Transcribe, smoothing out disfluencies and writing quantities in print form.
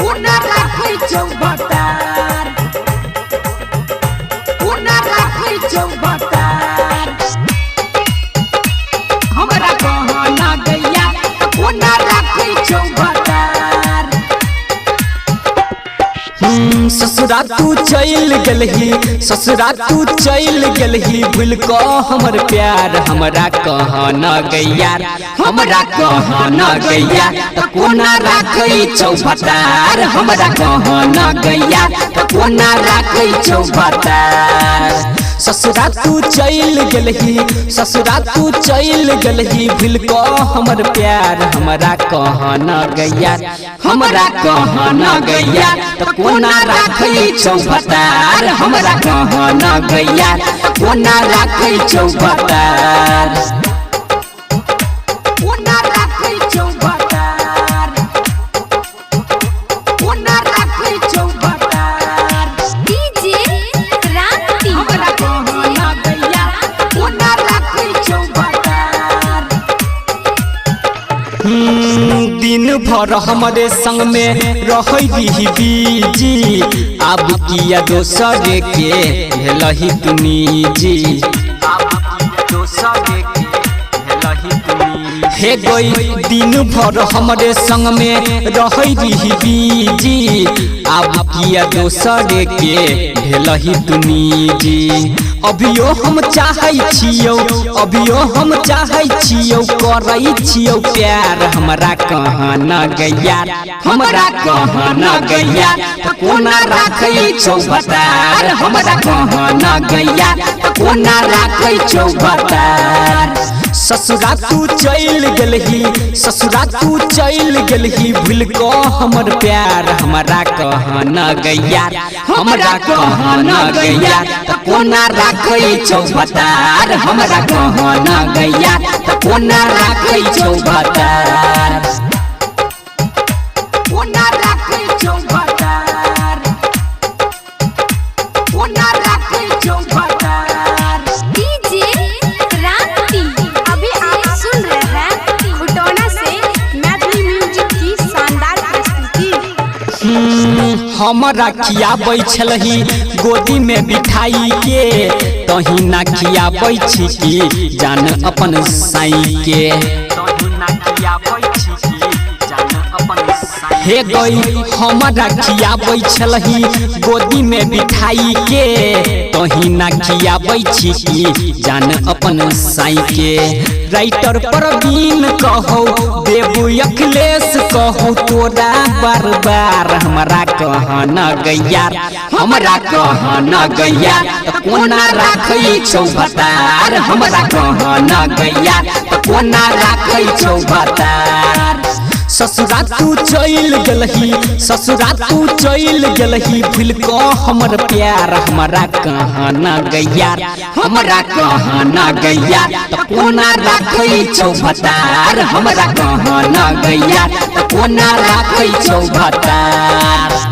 कोना राखै छौ भतार कोना राखै छौ भतार हमरा कहाँ ना गैया कोना राखै छौ भतार ससुरा तू चल गेलही ससुरा तू चल गेलही भूल को हमर प्यार हमरा कहाँ न गैया हमरा कहाँ न गैया त कोना राखै छौ भतार हमरा कहाँ न गैया त कोना राखै छौ भतार ससुरा तू चल गेलही ससुरा तू चल गेलही भूल को हमर प्यार हमरा कहाँ न गैया हमरा कहाँ न गैया त कोना राखै छौ भतार हमरा कहाँ न गैया कोना राखै छौ भतार कोना राखै छौ भतार कोना राखै छौ भतार डीजे क्रांति हमरा कहाँ ना गैया कोना राखै छौ भतार दिन भर हमारे संग में रही बीजी अब किया दोसर के भेलही तू निजी हे गई दिन भर हमारे संग में रही बीजी अब किया दोसर के भेलही तू निजी अभियो हम चाहै छियौ अभियो हम चाहै छियौ करै छियौ प्यार हमरा कहाँ न गैया हमरा कहाँ न गैया त कोना राखै छौ भतार हमरा कहाँ न गैया त कोना राखै छौ भतार ससुरा तू चल गेलही ससुरा तू चल गेलही भूल को हमर प्यार हमरा कहाँ न गैया हमरा कहाँ न गैया त कोना राखै छौ भतार हमरा कहाँ न गैया त कोना राखै छौ भतार कोना राखै छौ भतार कोना राखै छौ भतार डीजे क्रांति। अभी आप सुन रहे हैं खुटौना से मैथिली म्यूजिक की शानदार प्रस्तुति। हमरा खियाबै छलही गोदी में बिठाई के तही ना खियाबै छी की जान अपन साई के हे गई हमरा खियाबै छलही गोदी में बिठाई के तही ना खियाबै छी की जान अपन साई के राइटर प्रवीण कहो देबू अखिलेश कहो तोरा बार बार हमरा कहाँ न गैया हमरा कहाँ न गैया त कोना राखै छौ भतार हमरा कहाँ न गैया त कोना राखै छौ भतार ससुरा तू चल गेलही ससुरा तू चल गेलही भूल को हमर प्यार हमरा कहाँ न गैया हमरा कहाँ न गैया त कोना राखै छौ भतार हमरा कहाँ न गैया त कोना राखै छौ भतार।